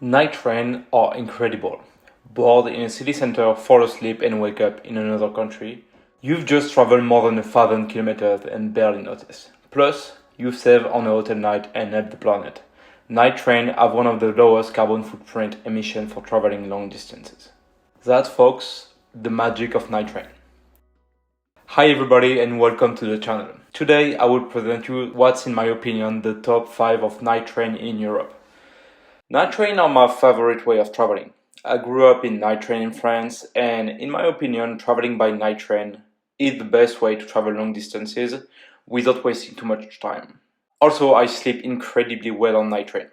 Night trains are incredible. Bored in a city center, fall asleep and wake up in another country. You've just traveled more than 1,000 kilometers and barely notice. Plus, you save on a hotel night and help the planet. Night trains have one of the lowest carbon footprint emissions for traveling long distances. That's, folks, the magic of night train. Hi everybody and welcome to the channel. Today I will present you what's in my opinion the top 5 of night train in Europe. Night train are my favorite way of traveling. I grew up in night train in France, and in my opinion traveling by night train is the best way to travel long distances without wasting too much time. Also, I sleep incredibly well on night train.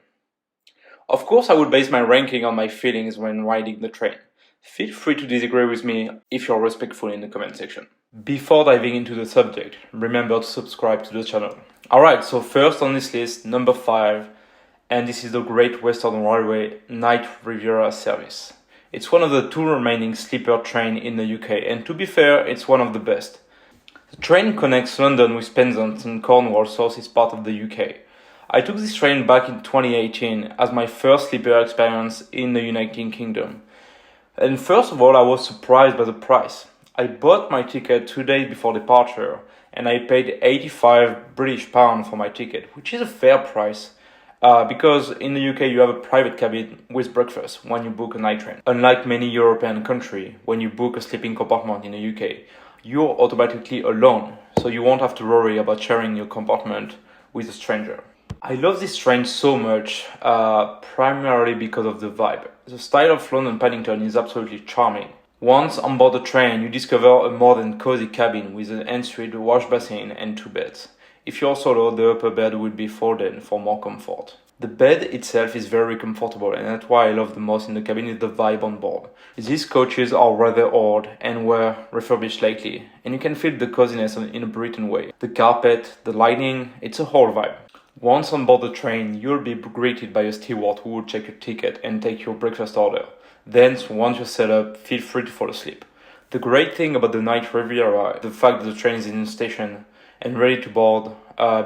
Of course, I would base my ranking on my feelings when riding the train. Feel free to disagree with me if you're respectful in the comment section. Before diving into the subject, remember to subscribe to the channel. Alright, so first on this list, number 5, and this is the Great Western Railway Night Riviera service. It's one of the 2 remaining sleeper trains in the UK, and to be fair, it's one of the best. The train connects London with Penzance and Cornwall southeast part of the UK. I took this train back in 2018 as my first sleeper experience in the United Kingdom. And first of all, I was surprised by the price. I bought my ticket 2 days before departure, and I paid £85 for my ticket, which is a fair price, because in the UK you have a private cabin with breakfast when you book a night train. Unlike many European countries, when you book a sleeping compartment in the UK, you're automatically alone, so you won't have to worry about sharing your compartment with a stranger. I love this train so much, primarily because of the vibe. The style of London Paddington is absolutely charming. Once on board the train, you discover a more than cozy cabin with an ensuite wash basin and 2 beds. If you're solo, the upper bed will be folded for more comfort. The bed itself is very comfortable, and that's why I love the most in the cabin is the vibe on board. These coaches are rather old and were refurbished lately, and you can feel the coziness in a Britain way. The carpet, the lighting, it's a whole vibe. Once on board the train, you'll be greeted by a steward who will check your ticket and take your breakfast order. Then, once you're set up, feel free to fall asleep. The great thing about the Night Riviera is the fact that the train is in the station and ready to board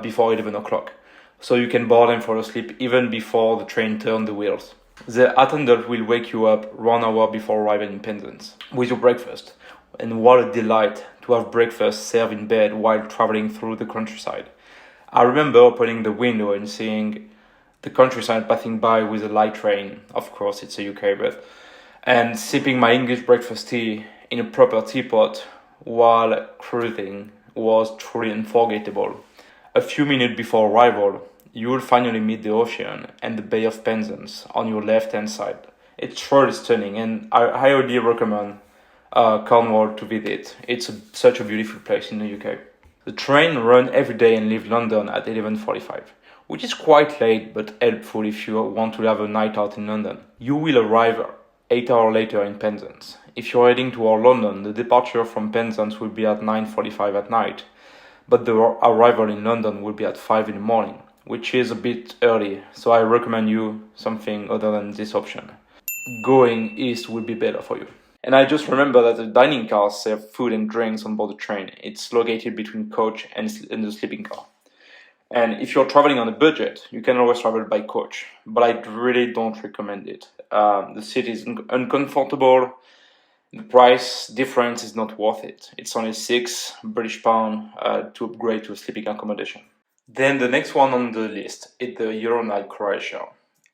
before 11 o'clock. So you can board and fall asleep even before the train turns the wheels. The attendant will wake you up 1 hour before arriving in Penzance with your breakfast. And what a delight to have breakfast served in bed while traveling through the countryside. I remember opening the window and seeing the countryside passing by with a light train. Of course, it's a UK, but and sipping my English breakfast tea in a proper teapot while cruising was truly unforgettable. A few minutes before arrival, you will finally meet the ocean and the Bay of Penzance on your left-hand side. It's truly stunning, and I highly recommend Cornwall to visit. It's such a beautiful place in the UK. The train runs every day and leaves London at 11:45, which is quite late but helpful if you want to have a night out in London. You will arrive 8 hours later in Penzance. If you're heading toward London, the departure from Penzance will be at 9:45 at night, but the arrival in London will be at 5 in the morning, which is a bit early, so I recommend you something other than this option. Going east will be better for you. And I just remember that the dining cars serve food and drinks on board the train. It's located between coach and the sleeping car. And if you're traveling on a budget, you can always travel by coach, but I really don't recommend it. The seat is uncomfortable, the price difference is not worth it. It's only £6 to upgrade to a sleeping accommodation. Then the next one on the list is the Night Croatia.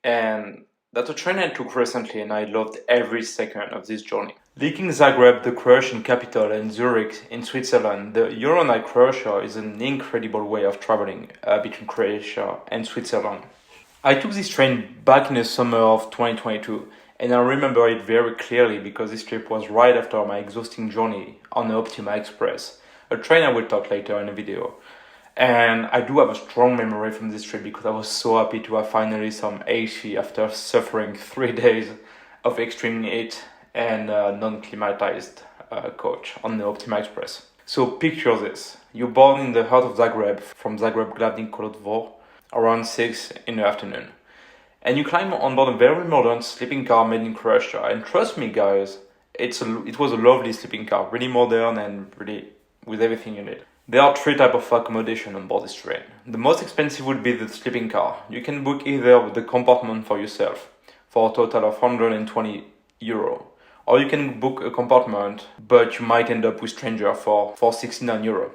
And that's a train I took recently, and I loved every second of this journey. Linking Zagreb, the Croatian capital, and Zurich in Switzerland, the Night Croatia is an incredible way of traveling between Croatia and Switzerland. I took this train back in the summer of 2022, and I remember it very clearly because this trip was right after my exhausting journey on the Optima Express, a train I will talk later in the video. And I do have a strong memory from this trip because I was so happy to have finally some AC after suffering 3 days of extreme heat and non-climatized coach on the Optima Express. So picture this. You're born in the heart of Zagreb from Zagreb Glavni Kolodvor around 6 in the afternoon. And you climb on board a very modern sleeping car made in Croatia. And trust me guys, it was a lovely sleeping car, really modern and really with everything you need. There are 3 types of accommodation on board this train. The most expensive would be the sleeping car. You can book either the compartment for yourself, for a total of €120. Or you can book a compartment, but you might end up with stranger for €69.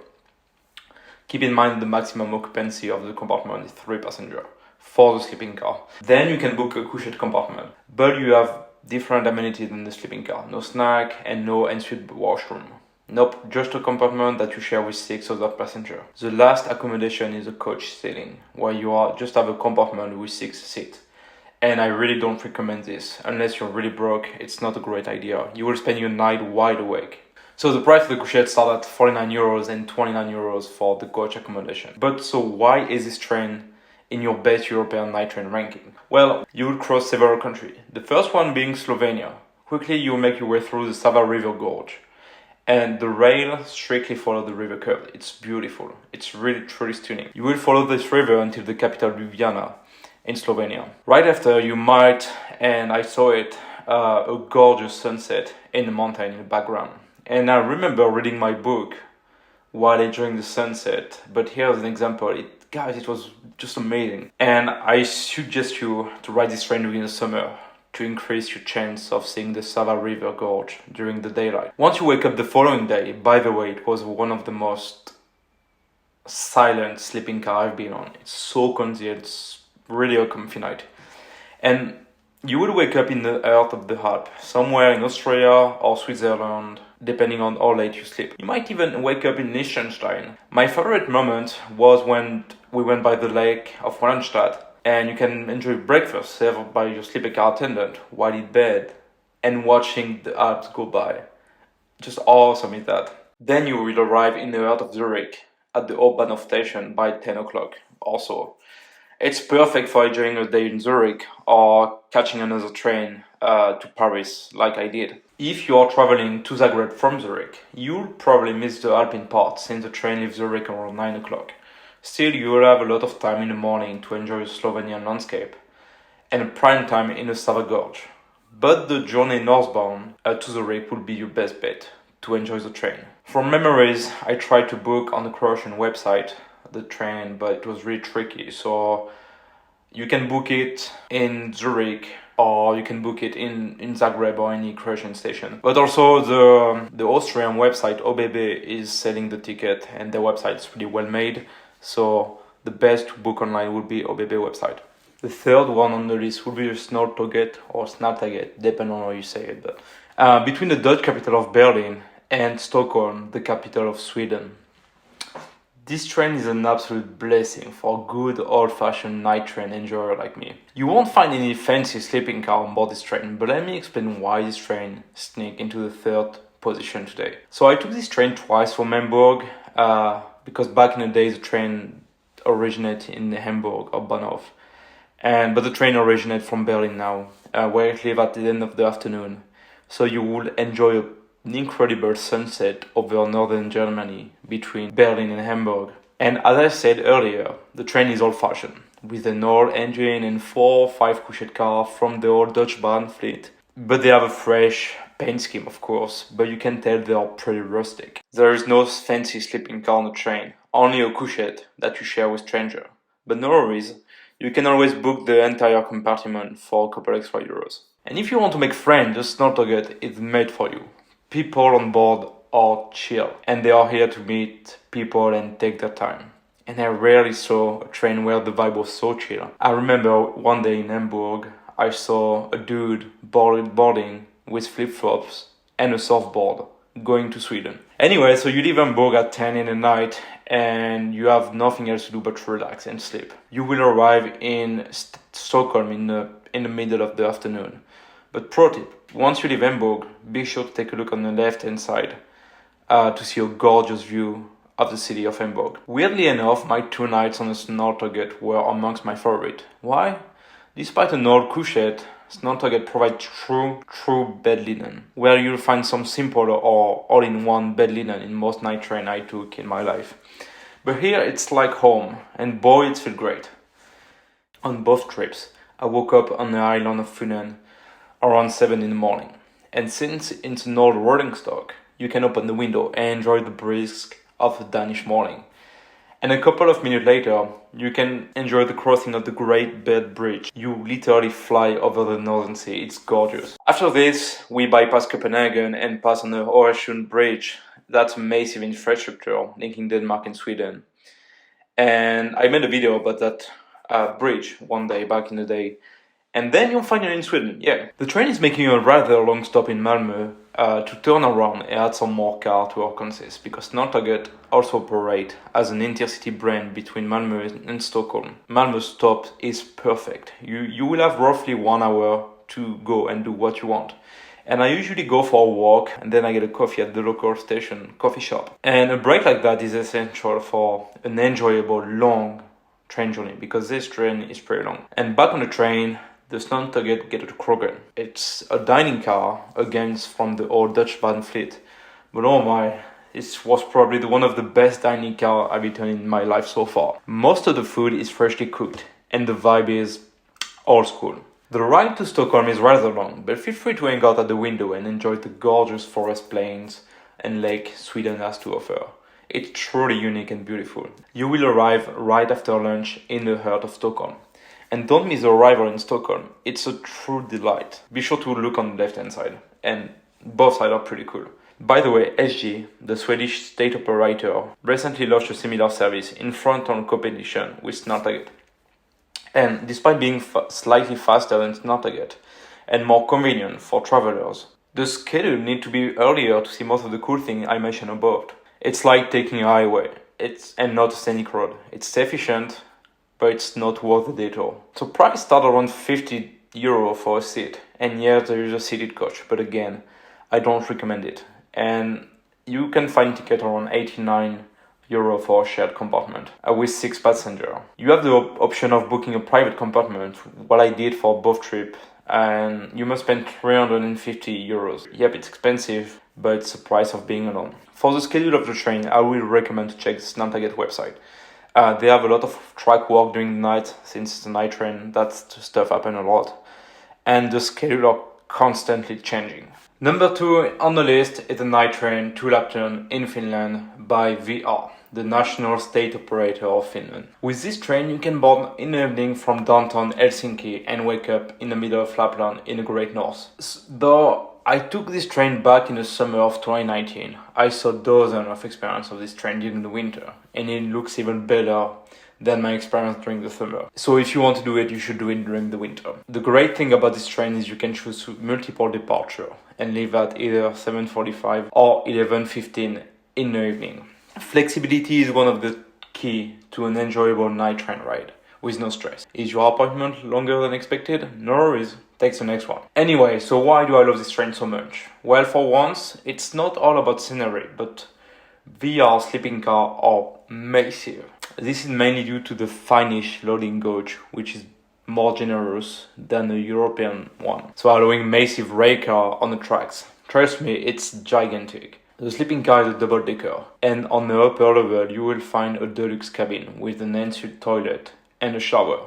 Keep in mind the maximum occupancy of the compartment is 3 passengers for the sleeping car. Then you can book a couchette compartment, but you have different amenities in the sleeping car. No snack and no ensuite washroom. Nope, just a compartment that you share with 6 other passengers. The last accommodation is a coach sailing, where just have a compartment with 6 seats. And I really don't recommend this. Unless you're really broke, it's not a great idea. You will spend your night wide awake. So the price of the couchette starts at €49 and €29 for the coach accommodation. But so why is this train in your best European night train ranking? Well, you will cross several countries. The first one being Slovenia. Quickly you will make your way through the Sava River Gorge. And the rail strictly follows the river curve. It's beautiful. It's really truly stunning. You will follow this river until the capital Ljubljana in Slovenia. Right after you might, and I saw it, a gorgeous sunset in the mountain in the background. And I remember reading my book while enjoying the sunset. But here's an example. It was just amazing. And I suggest you to ride this train during the summer to increase your chance of seeing the Sava River Gorge during the daylight. Once you wake up the following day, by the way, it was one of the most silent sleeping car I've been on. It's so cozy, it's really a comfy night. And you will wake up in the heart of the Alps, somewhere in Austria or Switzerland, depending on how late you sleep. You might even wake up in Liechtenstein. My favorite moment was when we went by the lake of Wallenstadt, and you can enjoy breakfast served by your sleeping car attendant while in bed and watching the Alps go by. Just awesome is that. Then you will arrive in the heart of Zurich at the Hauptbahnhof station by 10 o'clock also. It's perfect for enjoying a day in Zurich or catching another train to Paris like I did. If you are traveling to Zagreb from Zurich, you'll probably miss the Alpine part since the train leaves Zurich around 9 o'clock. Still, you will have a lot of time in the morning to enjoy the Slovenian landscape and a prime time in the Sava Gorge. But the journey northbound to Zurich will be your best bet to enjoy the train. From memories, I tried to book on the Croatian website the train, but it was really tricky. So you can book it in Zurich or you can book it in Zagreb or any Croatian station. But also the Austrian website OBB is selling the ticket and their website is really well made. So the best to book online would be OBB website. The third one on the list would be the Snälltåget or Snälltåget, depending on how you say it. But between the Dutch capital of Berlin and Stockholm, the capital of Sweden. This train is an absolute blessing for a good old-fashioned night train enjoyer like me. You won't find any fancy sleeping car on board this train, but let me explain why this train sneaked into the third position today. So I took this train twice from Hamburg, because back in the day the train originated in Hamburg or Bahnhof, but the train originated from Berlin now, where it leaves at the end of the afternoon. So you will enjoy an incredible sunset over northern Germany between Berlin and Hamburg. And as I said earlier, the train is old-fashioned, with an old engine and 4 or 5 couchette cars from the old Dutch Bahn fleet. But they have a fresh paint scheme, of course, but you can tell they are pretty rustic. There is no fancy sleeping car on the train, only a couchette that you share with strangers. But no worries, you can always book the entire compartment for a couple extra euros. And if you want to make friends, the Snälltåget is made for you. People on board are chill, and they are here to meet people and take their time. And I rarely saw a train where the vibe was so chill. I remember one day in Hamburg, I saw a dude boarding with flip-flops and a surfboard going to Sweden. Anyway, so you leave Hamburg at 10 in the night and you have nothing else to do but relax and sleep. You will arrive in Stockholm in the middle of the afternoon. But pro tip, once you leave Hamburg, be sure to take a look on the left-hand side to see a gorgeous view of the city of Hamburg. Weirdly enough, my 2 nights on the Snälltåget were amongst my favorite. Why? Despite an old couchette, Snälltåget provides true bed linen, where you'll find some simple or all-in-one bed linen in most night train I took in my life. But here it's like home, and boy, it feels great. On both trips, I woke up on the island of Funen around 7 in the morning. And since it's an old rolling stock, you can open the window and enjoy the breeze of the Danish morning. And a couple of minutes later, you can enjoy the crossing of the Great Bed Bridge. You literally fly over the Northern Sea. It's gorgeous. After this, we bypass Copenhagen and pass on the Øresund Bridge. That's a massive infrastructure linking Denmark and Sweden. And I made a video about that bridge one day back in the day. And then you'll find it in Sweden, yeah. The train is making a rather long stop in Malmö to turn around and add some more car to our consist, because Snälltåget also operate as an intercity brand between Malmö and Stockholm. Malmö's stop is perfect. You will have roughly 1 hour to go and do what you want. And I usually go for a walk and then I get a coffee at the local station coffee shop. And a break like that is essential for an enjoyable long train journey, because this train is pretty long. And back on the train, the Snälltåget get to Krogen. It's a dining car against from the old Dutch van fleet. But oh my, it was probably one of the best dining car I've eaten in my life so far. Most of the food is freshly cooked and the vibe is old school. The ride to Stockholm is rather long, but feel free to hang out at the window and enjoy the gorgeous forest plains and lake Sweden has to offer. It's truly unique and beautiful. You will arrive right after lunch in the heart of Stockholm. And don't miss the arrival in Stockholm. It's a true delight. Be sure to look on the left-hand side, and both sides are pretty cool. By the way, SJ, the Swedish state operator, recently launched a similar service in front-on competition with Snälltåget. And despite being slightly faster than Snälltåget and more convenient for travelers, the schedule need to be earlier to see most of the cool things I mentioned above. It's like taking a highway, and not a scenic road. It's efficient, but it's not worth the detour. So price start around €50 for a seat. And yes, there is a seated coach, but again, I don't recommend it. And you can find ticket around €89 for a shared compartment with 6 passengers. You have the option of booking a private compartment, what I did for both trips, and you must spend €350. Yep, it's expensive, but it's the price of being alone. For the schedule of the train, I will recommend to check the Snälltåget website. They have a lot of track work during the night, since it's a night train, that stuff happen a lot. And the schedule are constantly changing. Number 2 on the list is the night train to Lapland in Finland by VR, the national state operator of Finland. With this train, you can board in the evening from downtown Helsinki and wake up in the middle of Lapland in the Great North. Though I took this train back in the summer of 2019. I saw dozens of experience of this train during the winter, and it looks even better than my experience during the summer. So if you want to do it, you should do it during the winter. The great thing about this train is you can choose multiple departure and leave at either 7:45 or 11:15 in the evening. Flexibility is one of the key to an enjoyable night train ride with no stress. Is your appointment longer than expected? No worries. Take the next one. Anyway, so why do I love this train so much? Well, for once, it's not all about scenery, but VR sleeping car are massive. This is mainly due to the Finnish loading gauge, which is more generous than the European one, so allowing massive rail car on the tracks. Trust me, it's gigantic. The sleeping car is a double-decker, and on the upper level you will find a deluxe cabin with an ensuite toilet and a shower.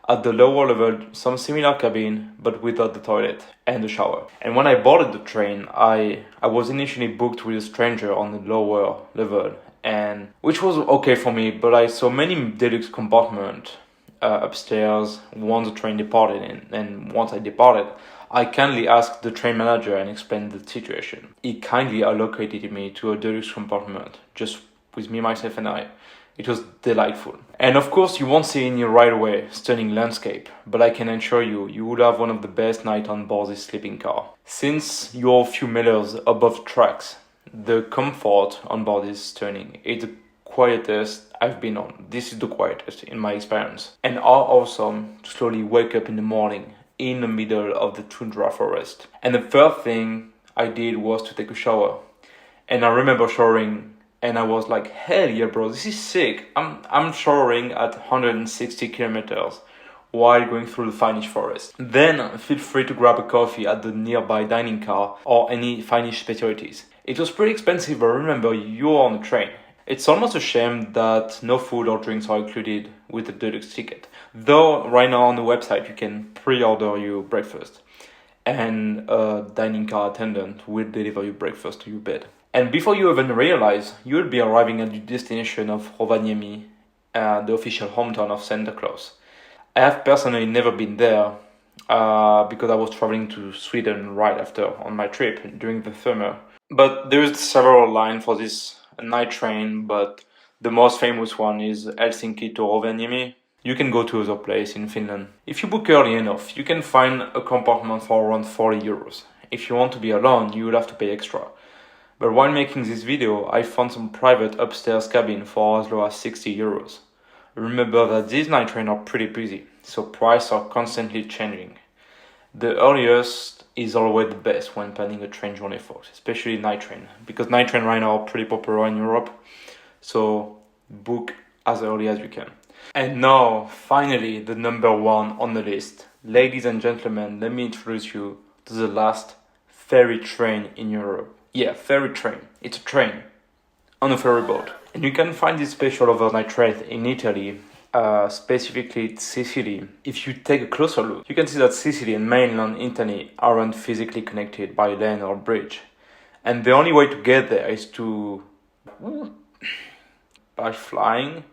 At the lower level, some similar cabin, but without the toilet and the shower. And when I boarded the train, I was initially booked with a stranger on the lower level, and which was okay for me, but I saw many deluxe compartments upstairs once the train departed, and once I departed, I kindly asked the train manager and explained the situation. He kindly allocated me to a deluxe compartment, just with me, myself and I. It was delightful. And of course you won't see any right away stunning landscape, but I can assure you, you would have one of the best nights on board this sleeping car. Since you're a few meters above tracks, the comfort on board is stunning. It's the quietest I've been on. This is the quietest in my experience. And are awesome to slowly wake up in the morning in the middle of the tundra forest. And the first thing I did was to take a shower. And I remember showering, and I was like, hell yeah, bro, this is sick. I'm showering at 160 kilometers while going through the Finnish forest. Then feel free to grab a coffee at the nearby dining car or any Finnish specialties. It was pretty expensive, but remember, you're on a train. It's almost a shame that no food or drinks are included with the deluxe ticket. Though right now on the website you can pre-order your breakfast, and a dining car attendant will deliver your breakfast to your bed. And before you even realize, you'll be arriving at your destination of Rovaniemi the official hometown of Santa Claus. I have personally never been there because I was traveling to Sweden right after on my trip during the summer. But there is several lines for this night train, but the most famous one is Helsinki to Rovaniemi. You can go to other place in Finland. If you book early enough, you can find a compartment for around 40 euros. If you want to be alone, you will have to pay extra. But while making this video, I found some private upstairs cabin for as low as 60 euros. Remember that these night trains are pretty busy, so prices are constantly changing. The earliest is always the best when planning a train journey, folks, especially night train, because night train right now are pretty popular in Europe, so book as early as you can. And now, finally, the number one on the list. Ladies and gentlemen, let me introduce you to the last ferry train in Europe. Yeah, ferry train. It's a train on a ferry boat. And you can find this special overnight train in Italy, specifically Sicily. If you take a closer look, you can see that Sicily and mainland Italy aren't physically connected by land or bridge. And the only way to get there is by flying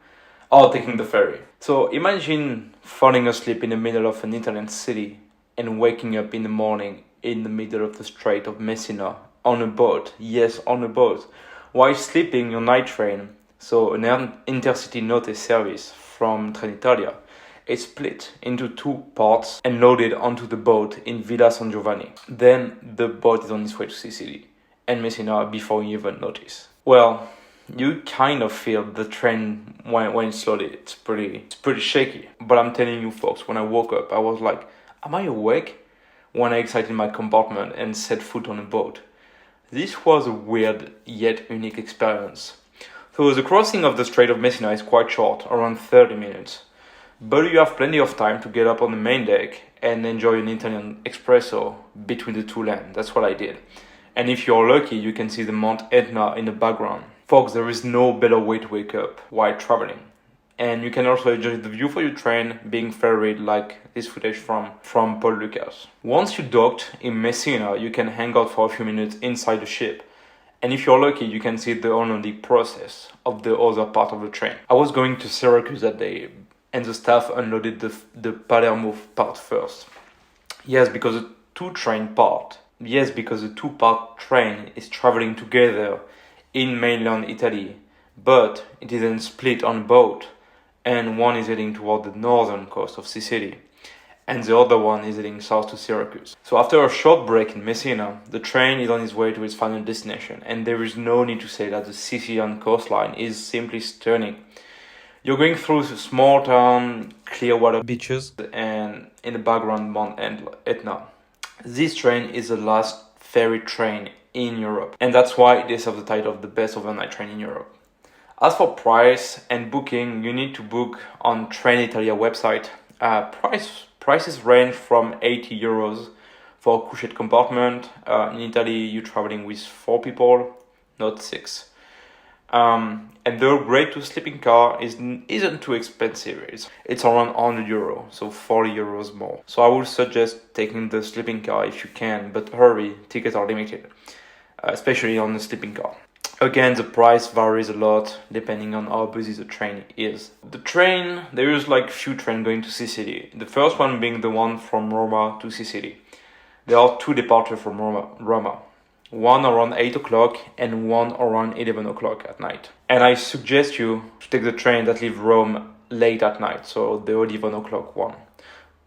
or taking the ferry. So imagine falling asleep in the middle of an Italian city and waking up in the morning in the middle of the Strait of Messina on a boat. Yes, on a boat. While sleeping your night train, so an Intercity Notte service from Trenitalia, is split into two parts and loaded onto the boat in Villa San Giovanni. Then the boat is on its way to Sicily and Messina before you even notice. Well, you kind of feel the train when it's loaded. It's pretty shaky. But I'm telling you folks, when I woke up, I was like, am I awake? When I exited my compartment and set foot on a boat. This was a weird yet unique experience. So the crossing of the Strait of Messina is quite short, around 30 minutes. But you have plenty of time to get up on the main deck and enjoy an Italian espresso between the two lands. That's what I did. And if you're lucky, you can see the Mount Etna in the background. Folks, there is no better way to wake up while traveling. And you can also enjoy the view for your train being ferried like this footage from Paul Lucas. Once you docked in Messina, you can hang out for a few minutes inside the ship. And if you're lucky, you can see the unloading process of the other part of the train. I was going to Syracuse that day, and the staff unloaded the Palermo part first. Yes, because the two-part train is traveling together in mainland Italy, but it isn't split on a boat, and one is heading toward the northern coast of Sicily, and the other one is heading south to Syracuse. So after a short break in Messina, the train is on its way to its final destination, and there is no need to say that the Sicilian coastline is simply stunning. You're going through small town, clear water beaches, and in the background Mount Etna. This train is the last ferry train in Europe, and that's why it deserves the title of the best overnight train in Europe. As for price and booking, you need to book on Trenitalia website. Prices range from 80 euros for a couchette compartment. In Italy, you're traveling with 4 people, not 6. And the upgrade to a sleeping car isn't too expensive. It's around 100 euros, so 40 euros more. So I would suggest taking the sleeping car if you can, but hurry, tickets are limited, especially on the sleeping car. Again, the price varies a lot depending on how busy the train is. The train, there is like few trains going to Sicily. The first one being the one from Roma to Sicily. There are 2 departures from Roma. One around 8 o'clock and one around 11 o'clock at night. And I suggest you to take the train that leaves Rome late at night, so the 11 o'clock one.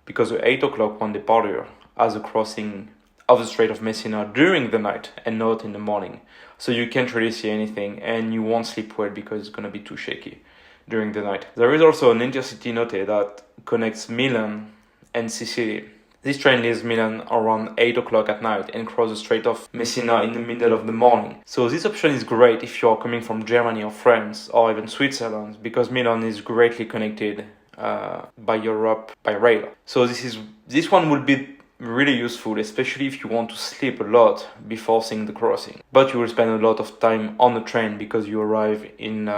Because the 8 o'clock one departure has a crossing of the Strait of Messina during the night and not in the morning. So you can't really see anything and you won't sleep well because it's going to be too shaky during the night. There is also an Intercity Notte that connects Milan and Sicily. This train leaves Milan around 8 o'clock at night and crosses the Strait of Messina in the middle of the morning. So this option is great if you are coming from Germany or France or even Switzerland, because Milan is greatly connected by Europe by rail. So this one will be really useful, especially if you want to sleep a lot before seeing the crossing. But you will spend a lot of time on the train because you arrive in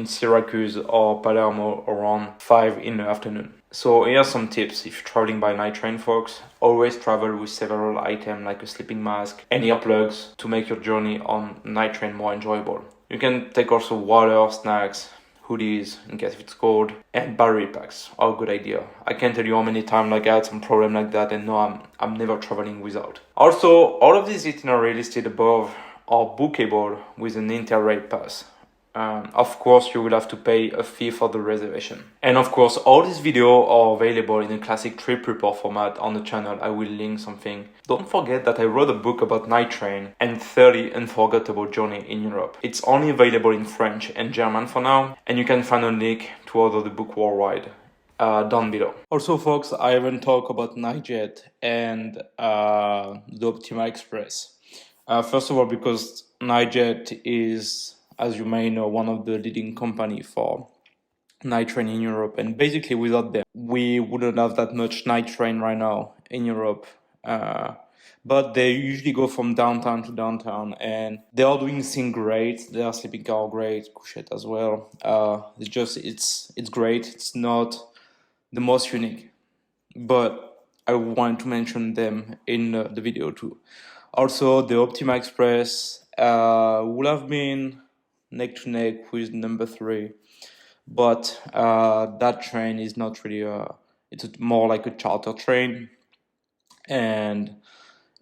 Syracuse or Palermo around 5 in the afternoon. So here are some tips if you're traveling by night train, folks. Always travel with several items like a sleeping mask and earplugs to make your journey on night train more enjoyable. You can take also water, snacks, hoodies in case it's cold, and battery packs are a good idea. I can't tell you how many times like I had some problem like that, and no, I'm never traveling without. Also, all of these itineraries listed above are bookable with an Interrail pass. Of course, you will have to pay a fee for the reservation. And of course, all these videos are available in a classic trip report format on the channel. I will link something. Don't forget that I wrote a book about night train and 30 unforgettable journeys in Europe. It's only available in French and German for now, and you can find a link to order the book worldwide down below. Also, folks, I haven't talked about Nightjet and the Optima Express. First of all, because Nightjet is, as you may know, one of the leading company for night train in Europe, and basically without them, we wouldn't have that much night train right now in Europe. But they usually go from downtown to downtown, and they are doing things great. Their sleeping car are great, couchette as well. It's great. It's not the most unique, but I want to mention them in the video too. Also, the Optima Express would have been neck to neck with number 3, but that train is not really it's more like a charter train, and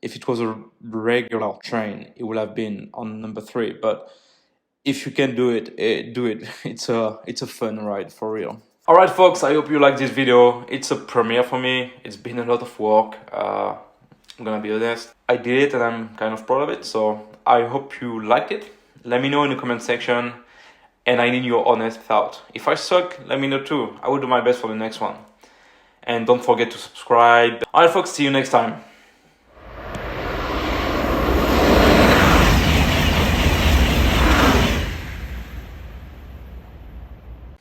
if it was a regular train, it would have been on number 3. But if you can do it, do it. It's a fun ride for real. Alright folks, I hope you like this video. It's a premiere for me. It's been a lot of work. I'm gonna be honest. I did it and I'm kind of proud of it, so I hope you liked it. Let me know in the comment section, and I need your honest thought. If I suck, let me know too. I will do my best for the next one. And don't forget to subscribe. Alright folks, see you next time.